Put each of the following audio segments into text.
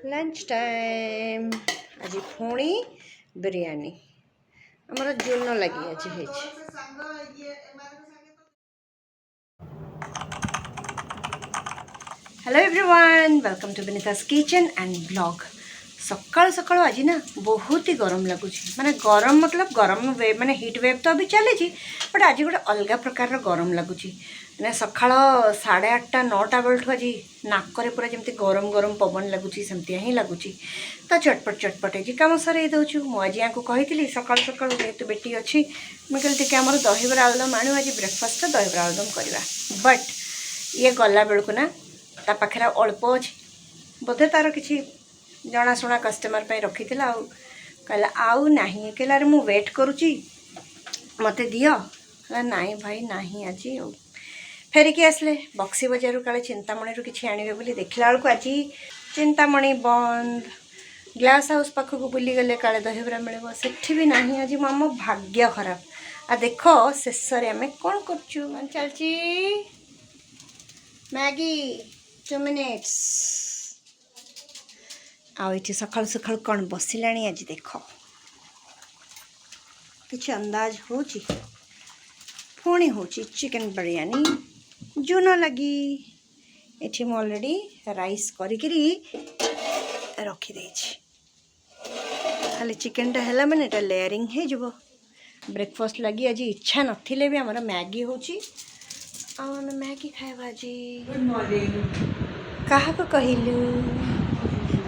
Lunch time आज पुणी बिरयानी आमर जून लगी आज hello everyone welcome to Vinita's kitchen and blog सकाल सकाल आज ना बहुत ही गरम लगुच माने गरम मतलब गरम वेव माने हिट वेव तो अभी चली बट आज गोटे अलग प्रकार गरम लगुच मैंने सका 8:30 9टा बेलू आज नाकरे पूरा जमी गरम गरम पवन लगुच सेमती ही लगुच तो चटपट चटपट है कम सर दूँ मुझे यहाँ कही सका सका जेहतु बेटी अच्छी मुझे टी आम दहीबरा आलुदम आणु आज ब्रेकफास्ट दहीबरा आलुदम करवा बट ये गला बेलू ना ता पाखे अल्प अच्छी बोधे तार किसी जनाशुना कस्टमर पे रखी कहला आउ नहीं कहला रे मु वेट करुच्ची मत दियो नाई भाई नहीं आज फेरिकी आसले बक्सी बजार काले चिंतामणि किसी आणवे बोली देखला बेलू आज चिंतामणि बंद ग्लास हाउस पाखक बुली गले काले दहीबरा मिले सेठी भी नहीं आज मो भाग्य खराब आ देख शेष आम कौन कर चलची मैगी 2 मिनिट्स आठी सकाल सकाल कौन बसिला आज देख कि अंदाज हो पुणी हो चिकन बिरयानी जून लगी ये मु ऑलरेडी राइस करी रखीदे खाली चिकन टा है मैंने लेयरिंग हो ब्रेकफास्ट लगी आज इच्छा नथिले भी आमर मैगी होची आम मैगी खाइबा जी क्या कहलु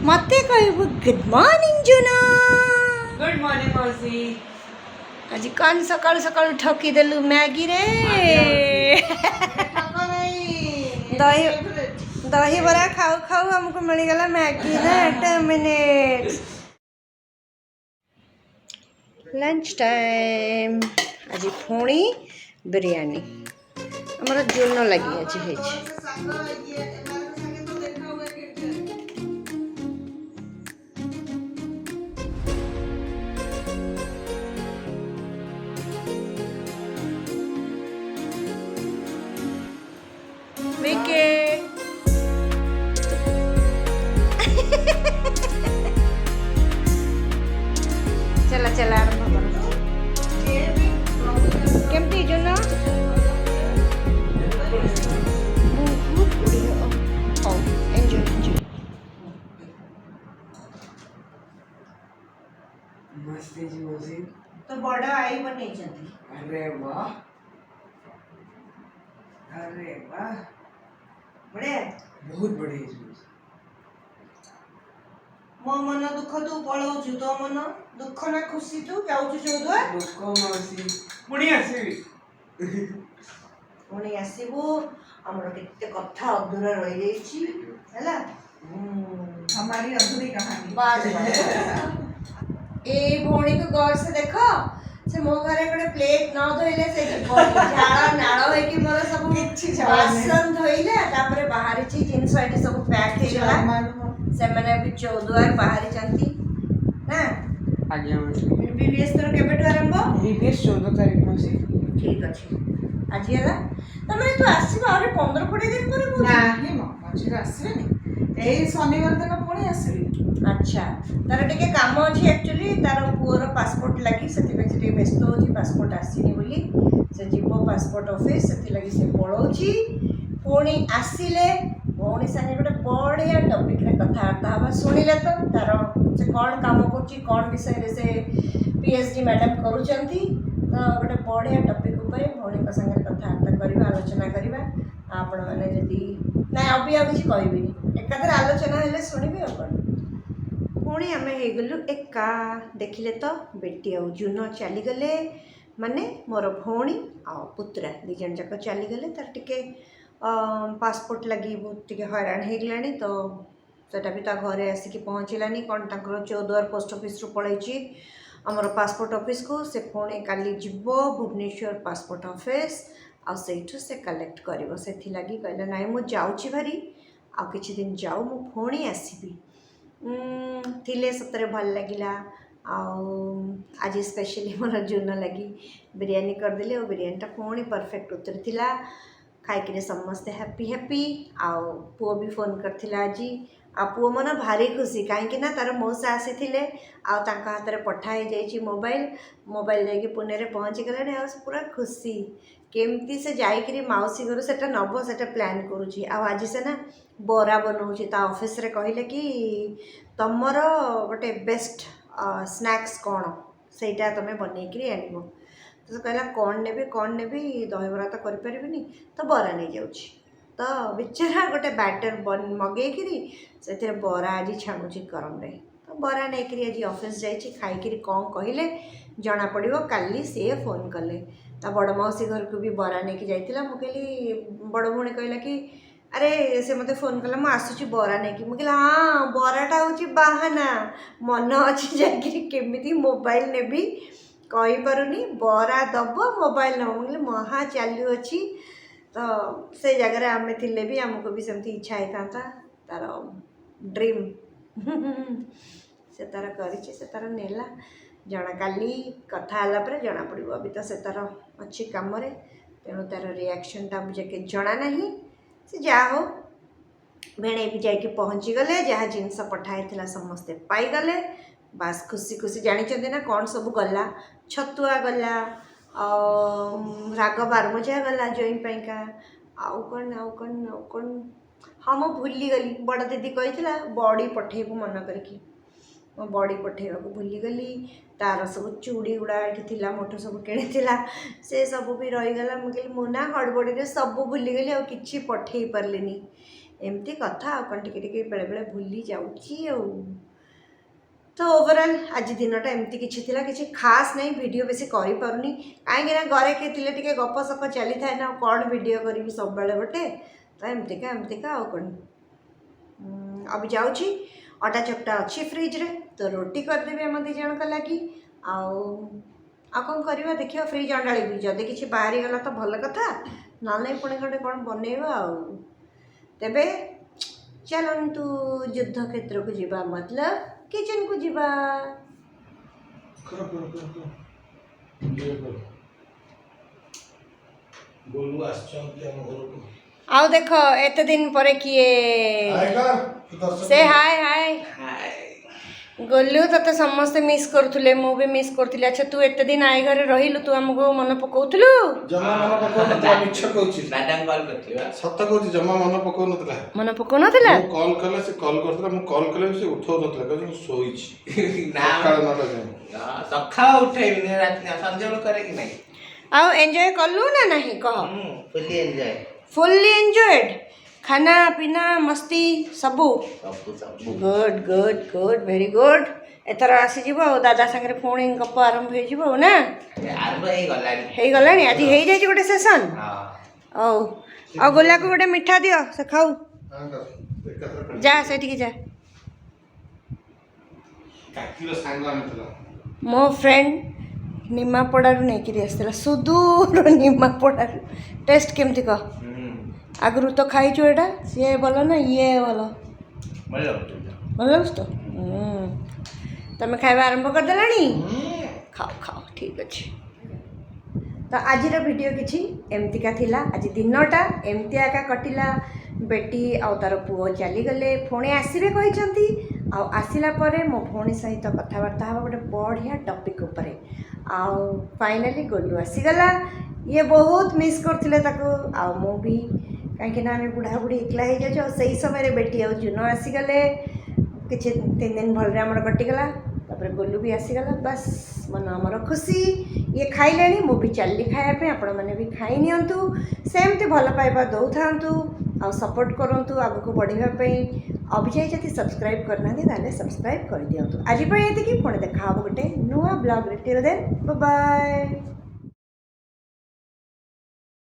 मते कहबू गुड मॉर्निंग जूना गुड मॉर्निंग मौसी आज कौन सकाल सकाल ठकी देलु मैगी रे दही दही बरा खाऊ खाऊ हमको मिलगला मैगी ना 2 मिनट्स लंच टाइम आज पुणी बिरयानी आमर जून लगी आज चला चला आरंभ केमती जून मस्त जी मौसी तो बड़ा आई बनी जाती अरे वाह बढ़िया बहुत बड़े जी मो मन दुख तू पलाऊ तो मन दुख ना खुशी तू जाऊ चौदुआ दुख मौसी पुणी आसबी पुणी आसबू आमर केते कथा अधूरा रही जाइछि हैला हमारी अधूरी कहानी बात ए भौणी को गौर से देखो से मो घरे गोटे प्लेट न धोइले से झाड़ नाड़ हो कि मोर सब बासन धोइले तापर बाहर ची जिंस एटी सब पैक हे गला से माने भी 14 बाहर चंती ना आज्ञा मौसी बीबीएस तोर केबेटु आरंभ बीबीएस 14 तारीख मौसी ठीक अछि आज हला तमे तू आसीबा और 15 20 दिन पर नाही म मझिर आसीबेनी एई शनिवार दिन पुणी आसीबी अच्छा तार टिके काम अच्छी एक्चुअली तार पुअर पासपोर्ट लगी से व्यस्त हो पासपोर्ट आसीनी बोली से जीव पासपोर्ट ऑफिस से लगी से पलाऊँगी पुणी आसिले भौणी सागे गोटे बढ़िया टॉपिक रे कथबार्ता हाँ शुणिले तो तार से कौन काम कर विषय से पीएचडी मैडम करुँच तो गोटे बढ़िया टॉपिक उपर भौणी संगे कथबार्ता करवा आलोचना करवा आपण मैंने जदि ना अभी आ किसी कहबी एकाधर आलोचना हेल्ले शुणबी और पुणी आम हो एका देखिले तो बेटी आउ जून चलीगले माने मोर भौणी आ पुत्रा दी जन जाक चलीगले तार टिके पासपोर्ट लगी बहुत टिके हैरान हो गलानी तो सेटा भी ता घरे आसिक पहुँचलानी कौन तांकर 14 पोस्ट ऑफिस रु पलैची आमर पासपोर्ट ऑफिस को से पुणी काली जीव भुवनेश्वर पासपोर्ट ऑफिस आ सेठु से कलेक्ट करिवो सेथि लगी कहले नाइ मु जाउची भारी आ किछि दिन जाऊ मु पुणी आसीबी थिले सतरे भल लगिला आज स्पेशली मोर जून लगी बिरयानी करदेली और बिरयानीटा पुणी परफेक्ट उतरी खाई समस्ते हैप्पी हैप्पी आउ पुओ भी फोन करथिला आज आ पुओ मन भारी खुशी कहीं तार मौसा आसी हाथ में पठाई जाइए मोबाइल मोबाइल जाकि पुणे रे पहुँची गले आ पूरा खुशी केमती से जाइकरी माउसी घर से नब से प्लान करुँची आज से ना बरा बनाऊँगी ता ऑफिस रे कहले कि तमर गोटे बेस्ट स्नैक्स कौन सेटा तुम बनईकरी आनब तो कहला कौन नेबी दहीबरा तो करें तो बरा नहीं जाऊँगी तो बेचारा गोटे बैटर मगेकरी से बरा आज छाणुची गरम रे तो बरा नहीं आज ऑफिस जाइए खाई कौन कहले जना पड़ो काली सी फोन कले ता बड़ मौसी घर को भी बरा नहीं जाइला मुझे बड़ भौणी कहला कि अरे से मते फोन कला मु आसुची बरा नहीं मुझे हाँ बराटा हूँ बाहाना मन अच्छी जाकि केमी मोबाइल नेबी कही पारुनी बरा दब मोबाइल नब मुझे महा चालू अच्छी तो से जगह आम थिले भी आमको भी सेमती इच्छा होता तार ड्रीम से तार कर नेला जना काली कथा आला पर जना पड़ो अभी तो से तार अच्छी कम तेणु तार रिएक्शन टा मुझे जना ना से जा हो भेणे भी जाकि पहुँची गले जहाँ जिनस पठाई समस्ते पाईगले बास खुशी खुशी जानी ना कौन सब गला छतुआ गला राग बारमजा गला जोई पाइका आउ कौन हाँ मु भूली गली बड़ दीदी कही बड़ी पठेबू मन करके मो बड़ी पठेबा भूलीगली तार सब चूड़ी गुड़ा ये मोटो सब किणी से सब भी रहीगला मुझे मुना हड़बड़ी सब भूलीगली आ कि पठे पार्ली एमती कथा कौन टे बेले बेले भूली जाऊँगी तो ओवरऑल आज दिनटा एमती किसी खास नहीं वीडियो बेसी करी पारुनी कहीं घरे किए टे गप सप चली थाए ना कौन वीडियो करी सब बेले गोटे तो एमतीका आ कौन अभी जाऊँगी अटा चकटा अच्छी फ्रिज रे तो रोटी करदेवी आम दी जन का लगी कौन करवा देखिए फ्रिज अंडाड़ी भी जदि किसी बाहरी गला तो भल कथा ना नहीं पुणी गोटे कौन बनइबा तेबे चलतु युद्ध क्षेत्र को जीवा मतलब किचन को जीवा आओ देखो एत दिन पर किए से हाय हाय गोलू तते समस्ते मिस करुले मु भी मिस करुली अच्छा तू एत दिन आई घरे रहिलु तू हमको मन पकाउथलु जमा मन पकाउनतला मिछ कहूची मैडम कॉल करथिबा सत्त कहूची जमा मन पकाउनतला मु कॉल कले से कॉल करथला मु कॉल कले से उठाउनतला कहू सोईची ना सकाळ नटा जाय सकाळ उठाइबी ने रात ने संजोल करे कि नहीं आओ एंजॉय करलु ना नहीं कह फुल्ली एंजॉयड खाना पीना मस्ती सबू good good good very good एथर आसीज दादा सागर पुणी गप आरंभ हो ना हो गलानी आज हो जाए गोटे सेसन आ गोला को गोटे मिठा दियो से खाऊ जा से जा मो फ्रेंड निमापड़ारू नहीं आसला सुदूर निमापड़ारू टेस्ट केमती कह आगु तो खाइचु एटा सी भल ना ये भल भल लगुच तो तुम खाଇବା आरंभ करदेलानी खाओ खाओ ठीक अच्छे तो आज वीडियो किसी एमतीका थिला आज दिनटा एमती आका कटिला बेटी आउ तार पुओ चलीगले पुणी आसवे कहते आसला मो भौणी सहित कथबार्ता हाँ गोटे बढ़िया टॉपिक उपरे आउ फाइनाली गोलू आसीगला ये बहुत मिस करथिले ताको आ मो भी कहीं आम बुढ़ा बुढ़ी एकला हो जाऊँ से समय बेटी आ जुन आसीगले किसी 3 दिन भलरे आमर कटिगला तापर गोलू भी आसीगला बस मन आमर खुशी ये खाइले मु भी चली खायापे आपण मैंने भी खाई नियंतु सेमती भल पाइबा दौ थांतु आ सपोर्ट करंतु आगको बढ़ापी अभिजय जदि सब्सक्राइब करना ताले सब्सक्राइब कर दियंतु आज ये पुणी देखा गोटे नुआ ब्लॉग रे टिल देन बाय बाय।